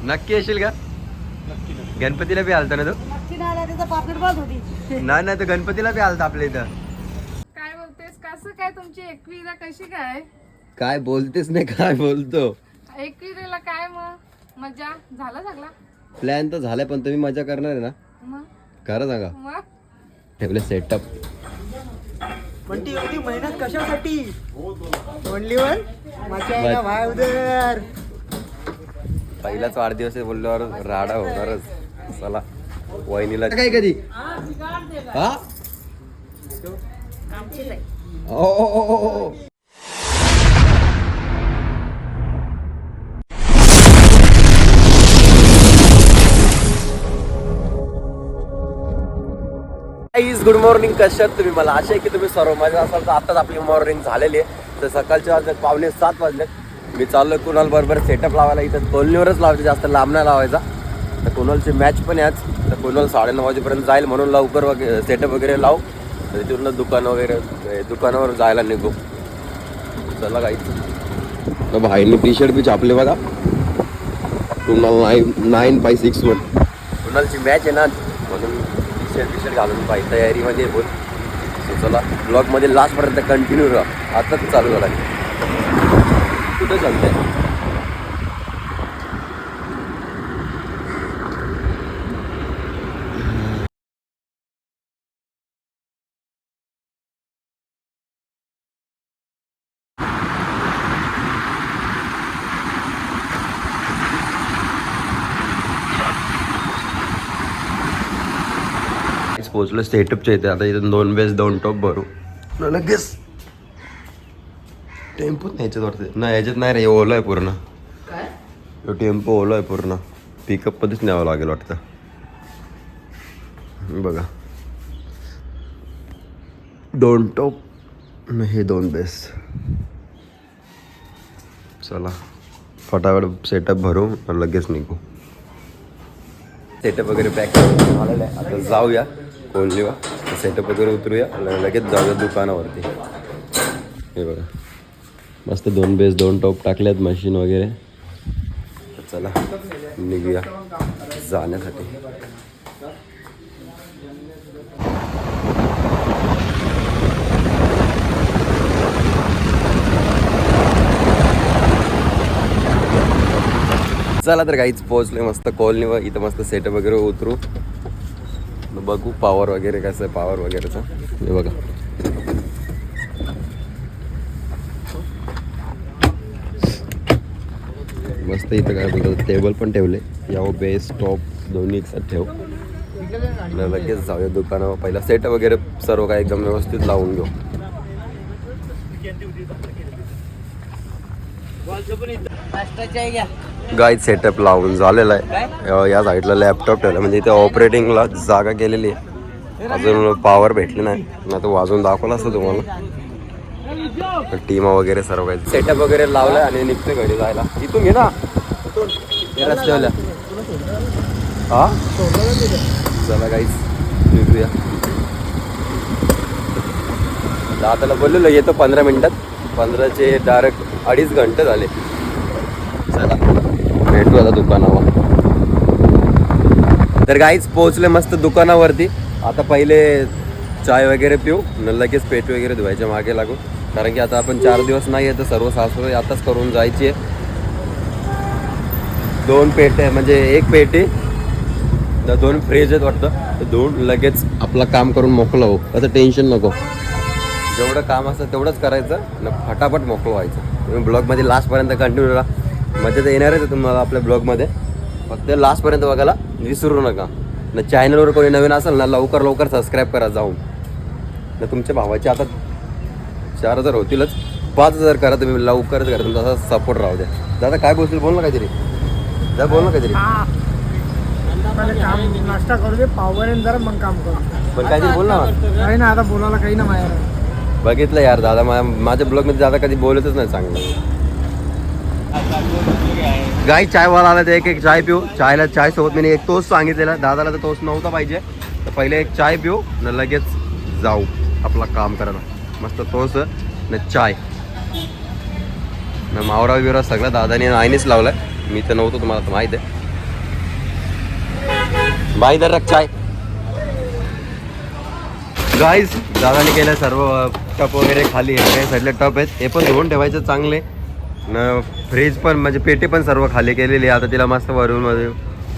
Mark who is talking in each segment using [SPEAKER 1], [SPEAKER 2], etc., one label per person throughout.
[SPEAKER 1] नक्की येशील का? गणपतीला बी आलता ना तो?
[SPEAKER 2] नक्की नाही आला त्याचा पापलेट बंद होती.
[SPEAKER 1] नाही तो गणपतीला बी आलता आपल्या इथं.
[SPEAKER 3] काय बोलतेस? कसं काय तुमची 21ला कशी काय?
[SPEAKER 1] काय बोलतेस नाही, काय बोलतो.
[SPEAKER 3] 21ला काय मग मजा झाला सगळा?
[SPEAKER 1] प्लॅन तर झालाय, पण तुम्ही मजा करणार आहे ना?
[SPEAKER 3] मग
[SPEAKER 1] खरं सांगा.
[SPEAKER 3] मग
[SPEAKER 1] ठेवले सेटअप.
[SPEAKER 2] पण ती एवढी मेहनत कशासाठी? ओनली वन माझ्या भाई उदर.
[SPEAKER 1] पहिलाच वाढदिवस आहे बोलल्यावर राडा होणारच. चला वहिनीला काय कधी हा ओ गुड मॉर्निंग. कशात तुम्ही? मला आशा आहे की तुम्ही सर्व मजा असाल. तर आताच आपली मॉर्निंग झालेली आहे. तर सकाळचे वाजले 6:45 वाजले. मी चाललोय कुणाल बरोबर सेटअप लावायला. इथं कोलनीवरच लावायचं, जास्त लांब नाही लावायचा. तर कुणालची मॅच पण आहे आज. तर कुणाल 9:30 वाजेपर्यंत जाईल, म्हणून लवकर वगैरे सेटअप वगैरे लावू. तर तिथून दुकानावर जायला निघू. चला काहीच तर भाईने टी शर्ट बी छापले बघा. कुणाल 9/6 कुणालची मॅच आहे ना, म्हणून टी शर्ट घालून पाहिजे तयारीमध्ये बोल. चला ब्लॉगमध्ये लास्टपर्यंत कंटिन्यू राहा. आताच चालू झाला. कुठं चालतंय? पोचलो सेटअपच्या इथे. आता इथून 2 बेस 2 टॉप भरू लगेच. टेम्पोत नाही याच्यात वाटते ना, याच्यात नाही रे, ओला आहे पूर्ण. काय टेम्पो ओला आहे पूर्ण. पिकअप मध्येच न्यावं लागेल वाटतं. बघा 2 टॉप हे 2 बेस. चला फटाफट सेटअप भरू आणि लगेच निघू. सेटअप वगैरे पॅक झालेलं आहे. आता जाऊया कोणलीवा सेटअप वगैरे उतरूया, लगेच जाऊया दुकानावरती. हे बघा मस्त 2 बेस 2 टॉप टाकल्यात, मशीन वगैरे. चला निघूया जाण्यासाठी. चला तर काहीच पोहोचलोय मस्त कॉलनीवर. इथं मस्त सेटअप वगैरे उतरू, बघू पॉवर वगैरे कसं आहे पॉवर वगैरेचं. हे बघा मस्त. इथं काय बोलतात टेबल पण ठेवले. यावं बेस टॉप दोन्ही एकसाथ ठेव. लगेच जाऊया दुकानावर. पहिला सेटअप वगैरे सर्व काय एकदम व्यवस्थित लावून घेऊ. गाईड सेटअप लावून झालेला आहे. या साईडला लॅपटॉप ठेवला, म्हणजे इथे ऑपरेटिंगला जागा केलेली आहे. अजून पॉवर भेटली नाही ना, तो वाजून दाखवला असतं तुम्हाला. टीमा वगैरे सर्व काही सेटअप वगैरे लावलाय आणि निघते घरी जायला. इथून घे ना रस्त्यावल्या. हा चला काहीच निघूया. दादाला बोललेलो येतो 15 मिनिटात. 15चे डायरेक्ट 2.5 घंटे झाले. चला भेटू आता दुकानावर. तर काहीच पोहोचले मस्त दुकानावरती. आता पहिले चाय वगैरे पिऊ, लगेच पेटी वगैरे धुवायच्या मागे लागू. कारण की आता आपण 4 दिवस नाही आहे, तर सर्व सासू आताच करून जायची आहे. 2 पेटे म्हणजे 1 पेटी 2 फ्रीज आहेत वाटतं. 2 लगेच आपलं काम करून मोकळं हो. असं टेन्शन नको. जेवढं काम असतं तेवढंच करायचं न फटाफट मोकळं व्हायचं. तुम्ही ब्लॉगमध्ये लास्टपर्यंत कंटिन्यू राहा. मजा तर येणारच आहे तुम्हाला आपल्या ब्लॉगमध्ये. फक्त लास्टपर्यंत बघायला विसरू नका. न चॅनलवर कोणी नवीन असेल ना, लवकर सबस्क्राईब करा जाऊन. न तुमच्या भावाचे आता 4,000 होतीलच, 5,000 करा तुम्ही. लवकरच करा, तुमचा असा सपोर्ट राहू द्या. दादा काय बोलतील? बोल ना काहीतरी. दादा बोल ना काहीतरी.
[SPEAKER 2] नाश्ता करू दे, पावर जरा मग काम करू.
[SPEAKER 1] पण काहीतरी बोल ना.
[SPEAKER 2] काही ना आता बोलायला काही ना माझ्या.
[SPEAKER 1] बघितलं यार दादा, माझ्या ब्लॉगमध्ये दादा कधी बोलतच नाही चांगलं. गाई चायवाला आला तर एक चाय पिऊ. चाय सोबत मी एक टोस्ट सांगितलेला. दादाला तर टोस्ट नव्हता पाहिजे, तर पहिले एक चाय पिऊ न लगेच जाऊ आपलं काम करायला. मस्त टोस्ट न चाय न मावरा बिवरा सगळं दादाने आईनेच लावलाय. मी तर नव्हतो, तुम्हाला तर माहीत आहे. बाई दर रख चाय. गाईज दादाने केलं सर्व टप वगैरे खाली काही साईडला टप आहेत हे पण धुवून ठेवायचं चांगले न फ्रीज पण म्हणजे पेटी पण सर्व खाली केलेली आहे. आता तिला मस्त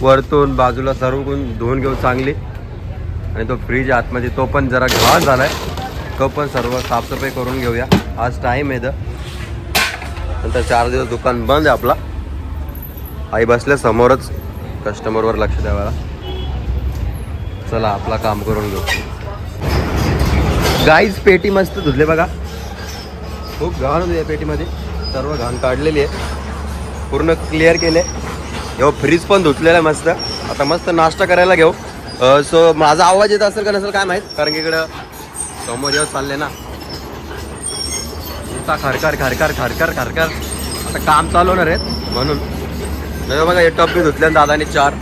[SPEAKER 1] वरतून बाजूला सर्व धुवून घेऊ चांगली आणि तो फ्रीज आतमध्ये तो पण जरा घाण झाला आहे तो पण सर्व साफसफाई करून घेऊया. आज टाईम आहे तर नंतर 4 दिवस दुकान बंद आहे आपला. आई बसल्या समोरच कस्टमरवर लक्ष द्यावायला. चला आपला काम करून घेऊ. गाईज पेटी मस्त धुतले बघा खूप घाण होती या पेटीमध्ये सर्व घाण काढलेली आहे पूर्ण क्लिअर केले. एवढं फ्रीज पण धुतलेलं आहे मस्त. आता मस्त नाश्ता करायला घेऊ. सो माझा आवाज येत असेल का नसेल काय माहीत कारण की इकडं समोर येऊ चालले ना खरखर खरखर खरखर खरखर आता काम चालू होणार आहेत म्हणून. नाही बघा हे टप बी धुतले दादाने 4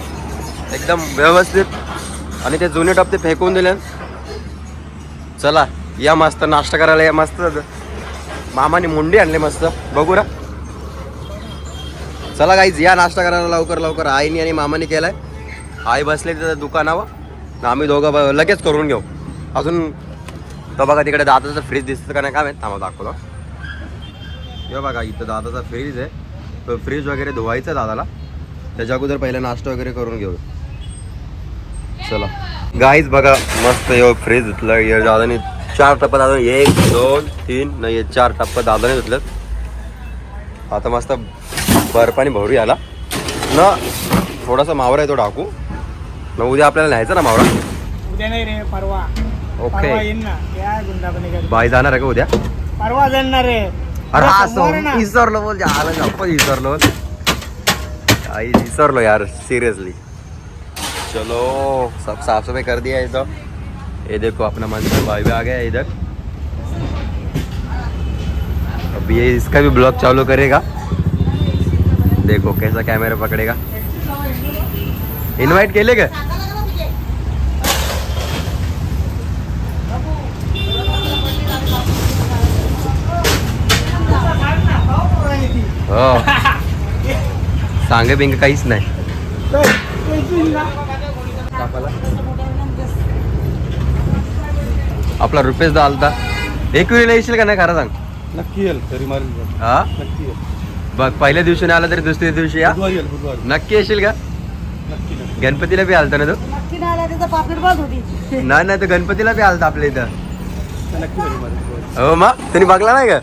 [SPEAKER 1] एकदम व्यवस्थित आणि ते जुने टप ते फेकून दिले. चला या मस्त नाश्ता करायला या मस्त मामाने मुंडी आणले मस्त बघू ना. चला गाईज या नाश्ता करायला लवकर लवकर. आईने आणि मामाने केलाय. आई बसले तिथं दुकानावर आम्ही दोघं लगेच करून घेऊ. अजून तर बघा तिकडे दादाचं फ्रीज दिसतं का नाही काय माहीत थांबा दाखवतो. हे बघा इथं दादाचा फ्रीज आहे तो फ्रीज वगैरे धुवायचं दादाला त्याच्या अगोदर पहिला नाश्ता वगैरे करून घेऊ. चला गाईज बघा मस्त यो फ्रीज धुतलं या दादाने 4 टप्पा दादा 1 2 3 नाही 4 टप्पा दादाने धुतलं. आता मस्त बर्फाने भरू आला ना थोडासा मावरा आहे तो टाकू ना उद्या आपल्याला न्यायचा ना मावरा.
[SPEAKER 2] उद्या नाही रे परवा.
[SPEAKER 1] ओके
[SPEAKER 2] येईन ना या गुंडापणी
[SPEAKER 1] बाई जाणार आहे का उद्या.
[SPEAKER 2] परवा जाणार रे.
[SPEAKER 1] अरे हा विसरलो बोल आलं आपण विसरलो आई विसरलो यार सीरियसली. चलो सब साफ सफाई कर दिया इधर. ये देखो अपना मंदिर भाई भी आ गया इधर. अब ये इसका भी ब्लॉग चालू करेगा. देखो कैसा कैमरा पकड़ेगा. इनवाइट केले का हो सांगे बिंग काहीच नाही. आपला रुपेश दा आलता. एक वेळेला येशील का नाही खरं सांग.
[SPEAKER 2] नक्की येईल तरी मारेल.
[SPEAKER 1] हा
[SPEAKER 2] नक्की येईल.
[SPEAKER 1] बघ पहिल्या दिवशी नाही आला तरी दुसऱ्या दिवशी या नक्की येशील का. गणपतीला बी आलता ना तू.
[SPEAKER 2] नक्की नाही आला त्याचा पापलेट बंद होती.
[SPEAKER 1] नाही तर गणपतीला बी आलता आपल्या इथं.
[SPEAKER 2] नक्की तरी मारेल.
[SPEAKER 1] हो मग तुम्ही बघला नाही का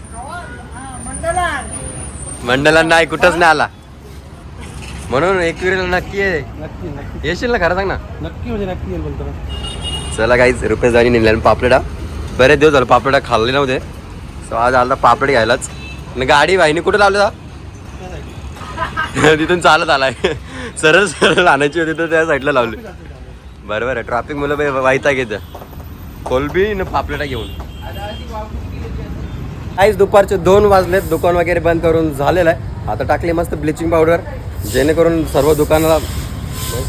[SPEAKER 1] मंडला नाही कुठंच नाही आला म्हणून एक वेळेला नक्की आहे.
[SPEAKER 2] नक्की नक्की
[SPEAKER 1] येशील ना खरं सांग ना.
[SPEAKER 2] नक्की म्हणजे नक्की येईल बोलतो ना.
[SPEAKER 1] चला काहीच रुपेशदानी नेल्या पापलेटा बरेच दिवस झालं पापलेटा खाल्ले नव्हते. सो आज आला पापड घ्यायलाच. गाडी वाहिनी कुठे लावली तिथून चालत आलाय सरळ सरळ आणायची होती तर त्या साईडला लावली. बरोबर आहे ट्रॅफिक मुलं वाईता घेतं कोलबी न पापलेटा घेऊन. काहीच दुपारचे 2 वाजलेत. दुकान वगैरे बंद करून झालेलं आहे. आता टाकली मस्त ब्लिचिंग पावडर जेणेकरून सर्व दुकानाला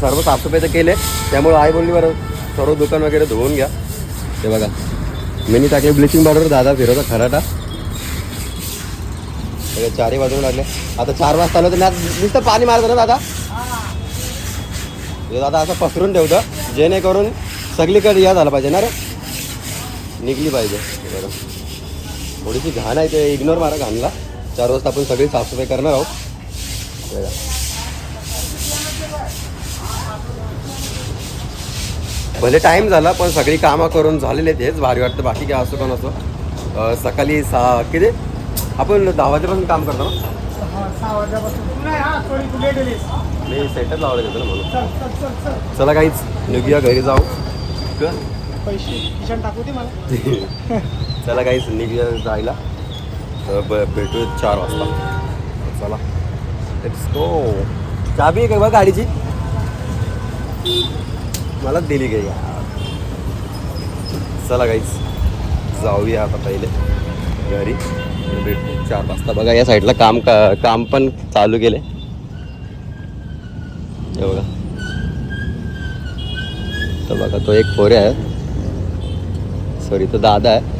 [SPEAKER 1] सर्व साफसफाई तर केले त्यामुळे आई बोलली बरं सर्व दुकान वगैरे धुवून घ्या. ते बघा मी टाकली ब्लिचिंग पावडर दादा फिरवता खराटा. 4 वाजून लागले. आता 4 वाजता आलो तर नुसतं पाणी मारतं ना दादा. हे दादा असं पसरून ठेवतं जेणेकरून सगळीकडे या झालं पाहिजे ना रे निघली पाहिजे. थोडीशी घाण आहे ते इग्नोर मारा घाणला. 4 वाजता आपण सगळी साफसफाई करणार आहोत. भले टाईम झाला पण सगळी कामं करून झालेले तेच भारी वाटतं. बाकी काय असो का नसो. सकाळी किती आपण 10 वाजेपासून काम करतो ना.
[SPEAKER 2] 6 वाजल्यापासून
[SPEAKER 1] मी सेटच लावलं घेतो ना म्हणून. चला काहीच निघूया घरी जाऊ.
[SPEAKER 2] पैसे किशन टाकू दे मला.
[SPEAKER 1] चला काहीच निघूया जायला. भेटू 4 वाजता. चला लेट्स गो. चाबी आहे का बघ गाडीची मला दिली गई यार. चला काहीच जाऊया आता पहिले घरी भेटू 4 वाजता. बघा या साईडला काम पण चालू केले हे बघा. तर बघा तो एक पोरे आहे सॉरी तो दादा आहे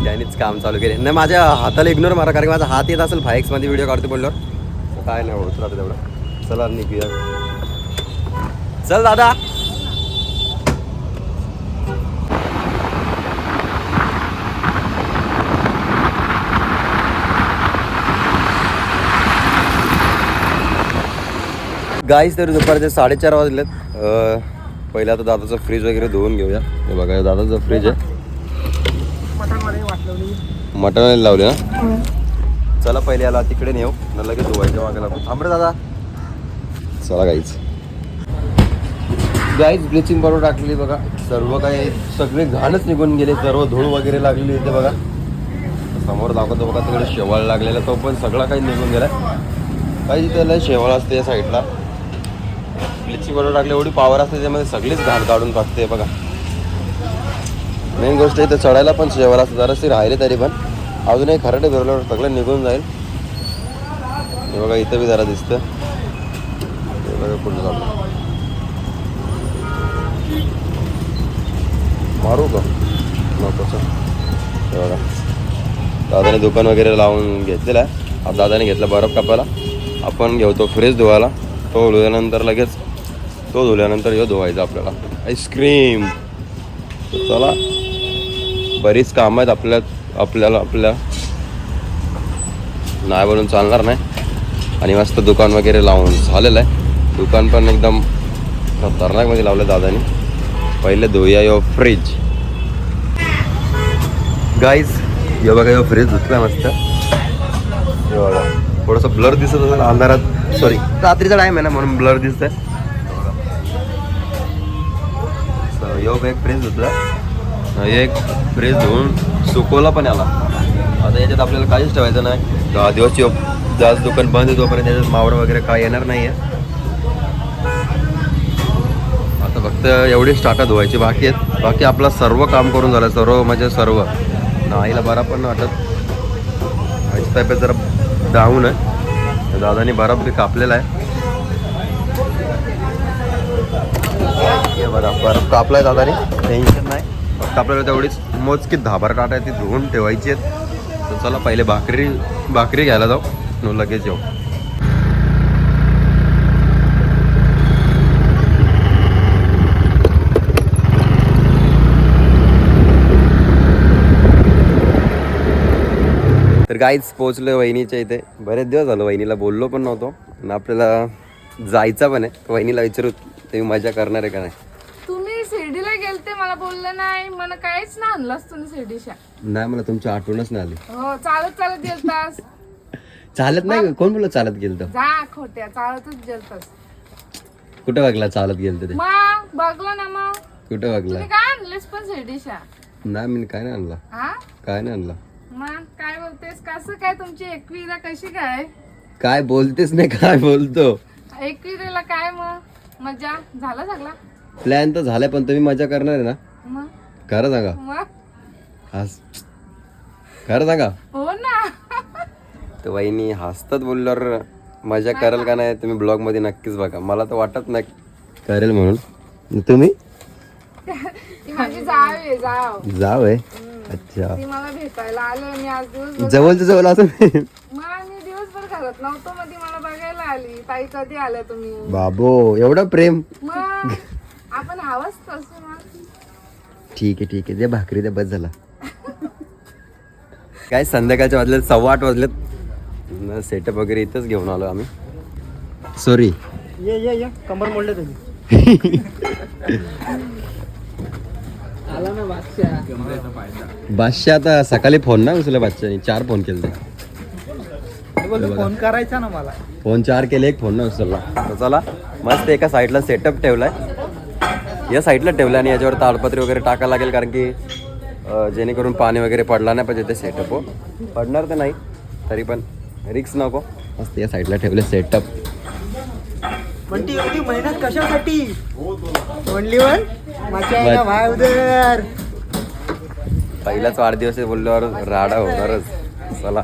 [SPEAKER 1] त्यानेच काम चालू केले. नाही माझ्या हाताला इग्नोर मारा कारण की माझा हात येत असेल 5X मध्ये व्हिडिओ काढतो बोलल्यावर काय नाही होत राहतं तेवढं. चला निघूया. चल दादा. गाईस तर दुपारचे 4:30 वाजलेत. पहिला आता दादाचं फ्रीज वगैरे धुवून घेऊया. हे बघा हे दादाचं फ्रीज आहे. मटण लावले ना. चला पहिले याला तिकडे नेऊ न लगेच धुवायच्या मागे लागू. थांब रे दादा. चला गाईज ब्लिचिंग पावडर टाकली बघा. सर्व काही सगळे घाणच निघून गेले. सर्व धूळ वगैरे लागलेली इथे बघा. समोर दाखवतो बघा तिकडे शेवाळ लागलेला तो पण सगळा काही निघून गेलाय. काही त्याला शेवाळ असते या साईडला. ब्लिचिंग पावडर टाकली एवढी पॉवर असते त्यामध्ये सगळीच घाण काढून टाकते बघा. मेन गोष्ट इथे चढायला पण शेवाळ असते. जराशी राहिले तरी पण अजूनही खराटे भरल्यावर सगळं निघून जाईल. हे बघा इथं बी जरा दिसतं. हे बघा पुढे जाऊ मारू का नको. हे बघा दादाने दुकान वगैरे लावून घेतलेलं आहे. आता दादाने घेतला बर्फ कापायला. आपण घेतो फ्रीज धुवायला. तो धुल्यानंतर लगेच तो धुल्यानंतर हे धुवायचं आपल्याला. आईस्क्रीम. चला बरीच कामं आहेत आपल्या नाही बोलून चालणार नाही. आणि मस्त दुकान वगैरे लावून झालेलं आहे. दुकान पण एकदम खतरनाकमध्ये लावलं दादानी. पहिले धुया यो फ्रीज. गाईज यो बघा यो फ्रीज धुतला मस्त. बघा थोडंसं ब्लर दिसत असेल अंधारात. सॉरी रात्रीचा टाईम आहे ना म्हणून ब्लर दिसतंय. यो एक फ्रीज धुतला. एक फ्रीज धुवून सुकवला पण याला. आता याच्यात आपल्याला काहीच ठेवायचं नाही. 10 दिवस जास्त दुकान बंद आहे तोपर्यंत याच्यात मावळ वगैरे काय येणार नाही आहे. आता फक्त एवढी स्टार्टर धुवायची बाकी आहेत. बाकी आपलं सर्व काम करून झालं. सर्व म्हणजे सर्व. आईला बरा पण वाटत. आईच पाईप जरा डाऊन आहे. दादानी बराब बी कापलेला आहे. बरं बर्फ कापलाय दादानी. टेन्शन नाही. फक्त आपल्याला तेवढीच मोजकी 10 काटा आहे ती धुवून ठेवायची आहेत. तर चला पहिले भाकरी घ्यायला जाऊ न लगेच येऊ. तर गाईच पोहोचलो वहिनीच्या इथे. बरेच दिवस झालं वहिनीला बोललो पण नव्हतो आणि आपल्याला जायचा पण आहे. वहिनीला विचारू तुम्ही मजा करणार आहे का नाही.
[SPEAKER 3] तुम्ही शिर्डीला गेलते मला बोललं नाही. मला काहीच नाही आणलंस तुम्ही शिर्डीच्या.
[SPEAKER 1] नाही मला तुमची आठवणच नाही आली.
[SPEAKER 3] हो चालत गेलतास.
[SPEAKER 1] चालत नाही. कोण बोललं चालत गेलत.
[SPEAKER 3] जा खोट्या चालतच गेलतास.
[SPEAKER 1] कुठं बघला चालत गेलत ते.
[SPEAKER 3] मग बघलं ना. मग
[SPEAKER 1] कुठं बघला.
[SPEAKER 3] तुम्ही काय आणलेस पण शिर्डीच्या.
[SPEAKER 1] नाही मी काय नाही आणला.
[SPEAKER 3] हा
[SPEAKER 1] काय नाही आणला.
[SPEAKER 3] मग काय बोलतेस. कसं काय तुमची 21ला कशी काय.
[SPEAKER 1] काय बोलतेस नाही काय बोलतो.
[SPEAKER 3] 21ला काय मग मजा झाला सगळा.
[SPEAKER 1] प्लॅन तर झालाय पण तुम्ही मजा करणार आहे ना.
[SPEAKER 3] मग
[SPEAKER 1] खरं सांगा.
[SPEAKER 3] मग
[SPEAKER 1] खरं सांगा.
[SPEAKER 3] हो ना.
[SPEAKER 1] तर वहिनी हसतात बोलल्यावर मजा कराल का नाही तुम्ही ब्लॉग मध्ये नक्कीच बघा. मला तर वाटत नाही करेल म्हणून. तुम्ही
[SPEAKER 3] ती माझी जाव आहे.
[SPEAKER 1] जाव आहे. अच्छा
[SPEAKER 3] ती मला भेटायला आलं. मी आज दिवसभर
[SPEAKER 1] जवळचं जवळ असं.
[SPEAKER 3] मग मी दिवसभर घरात नव्हतो. मग ती मला बघायला आली. ताई कधी आल्या तुम्ही.
[SPEAKER 1] बाबो एवढं प्रेम.
[SPEAKER 3] मग आपण हवंच तसं. मग
[SPEAKER 1] ठीक आहे दे भाकरी दे बस झाला. काय संध्याकाळच्या वाजलेत 8:15 वाजलेत. सेटअप वगैरे इथंच घेऊन आलो आम्ही. सॉरी
[SPEAKER 2] ये कंबर मोडले तुम्ही. आला ना
[SPEAKER 1] बादशाह आता सकाळी फोन ना उचलला. बादशाहने 4 फोन केले.
[SPEAKER 2] फोन करायचा ना मला.
[SPEAKER 1] फोन 4 केले 1 फोन ना उचलला. तर चला मस्त एका साईडला सेटअप ठेवलाय. या साईडला ठेवला आणि याच्यावर ताडपत्री वगैरे टाकायला लागेल कारण की जेणेकरून पाणी वगैरे पडला नाही पाहिजे ते सेटअप. हो पडणार तर नाही तरी पण रिक्स नको. मस्त या साईडला ठेवले सेटअप.
[SPEAKER 2] म्हणती एवढी मेहनत कशासाठी. ओनली वन माझ्या भाई उदर.
[SPEAKER 1] पहिलाच वाढदिवस आहे बोलल्यावर राडा होणारच. चला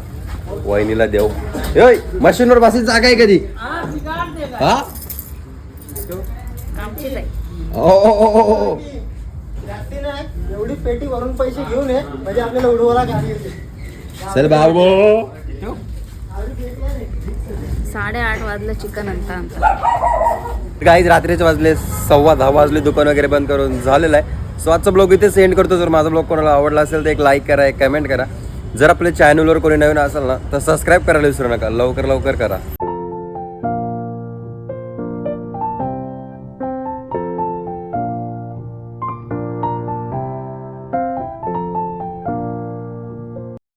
[SPEAKER 1] वहिनीला देऊ. मशीनवर बसायची जागा आहे कधी. हा
[SPEAKER 2] एवढी पेटी भरून पैसे घेऊन ये म्हणजे आपल्याला उडवायला गाडी येते.
[SPEAKER 1] चल बाबू.
[SPEAKER 4] 8:30 वाजलं चिकन आणता
[SPEAKER 1] काही रात्रीचे वाजले 10:15 वाजले, दुकान वगैरे बंद करून झालेलं आहे. सो आजचा ब्लॉग इथे सेंड करतो. जर माझा ब्लॉग कोणाला आवडला असेल तर एक लाईक करा, एक कमेंट करा. जर आपल्या चॅनलवर कोणी नवीन असेल ना तर सबस्क्राईब करायला विसरू नका. लवकर करा.